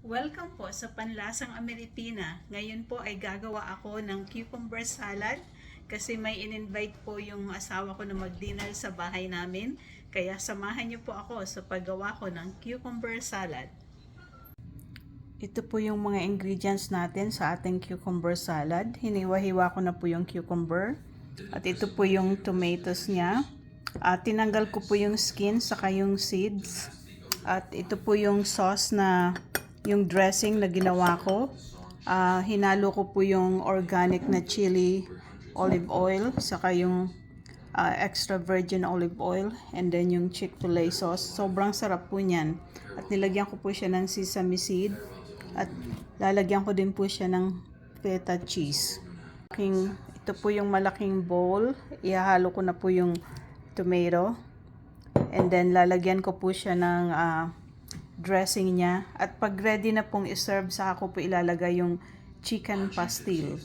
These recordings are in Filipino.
Welcome po sa Panlasang Ameripina. Ngayon po ay gagawa ako ng cucumber salad kasi may in-invite po yung asawa ko na mag-dinner sa bahay namin. Kaya samahan niyo po ako sa paggawa ko ng cucumber salad. Ito po yung mga ingredients natin sa ating cucumber salad. Hiniwa-hiwa ko na po yung cucumber. At ito po yung tomatoes niya. Tinanggal ko po yung skin saka yung seeds. At ito po yung sauce na yung dressing na ginawa ko. Hinalo ko po yung organic na chili olive oil saka yung extra virgin olive oil and then yung Chick-fil-A sauce. Sobrang sarap po niyan. At nilagyan ko po siya ng sesame seed at lalagyan ko din po siya ng feta cheese. Ito po yung malaking bowl. Ihahalo ko na po yung tomato and then lalagyan ko po siya ng dressing niya. At pag ready na pong iserve, saka ko po ilalagay yung chicken pastil.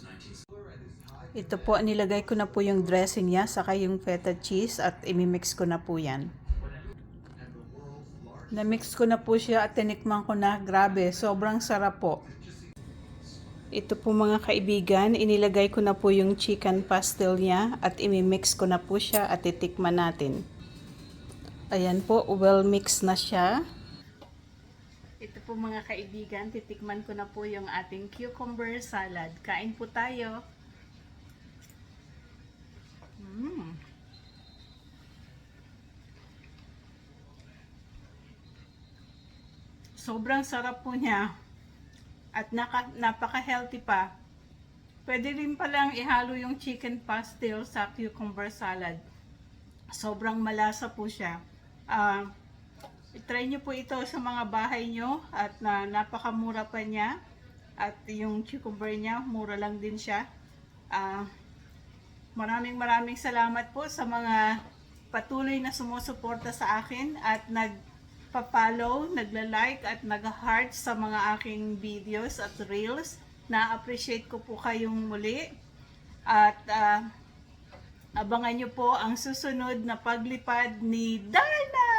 Ito po, nilagay ko na po yung dressing niya, saka yung feta cheese at imimix ko na po yan. Na-mix ko na po siya at tinikman ko na. Grabe, sobrang sarap po. Ito po mga kaibigan, inilagay ko na po yung chicken pastil niya at imimix ko na po siya at titikman natin. Ayan po, well mixed na siya. Ito po mga kaibigan, titikman ko na po yung ating cucumber salad. Kain po tayo. Sobrang sarap po niya. At napaka-healthy pa. Pwede rin palang ihalo yung chicken pastil sa cucumber salad. Sobrang malasa po siya. I-try nyo po ito sa mga bahay nyo at napakamura pa niya. At yung cucumber niya, mura lang din siya. Maraming salamat po sa mga patuloy na sumusuporta sa akin at nagpa-follow, nagla-like at nag-heart sa mga aking videos at reels. Na-appreciate ko po kayong muli. At abangan nyo po ang susunod na paglipad ni Darna!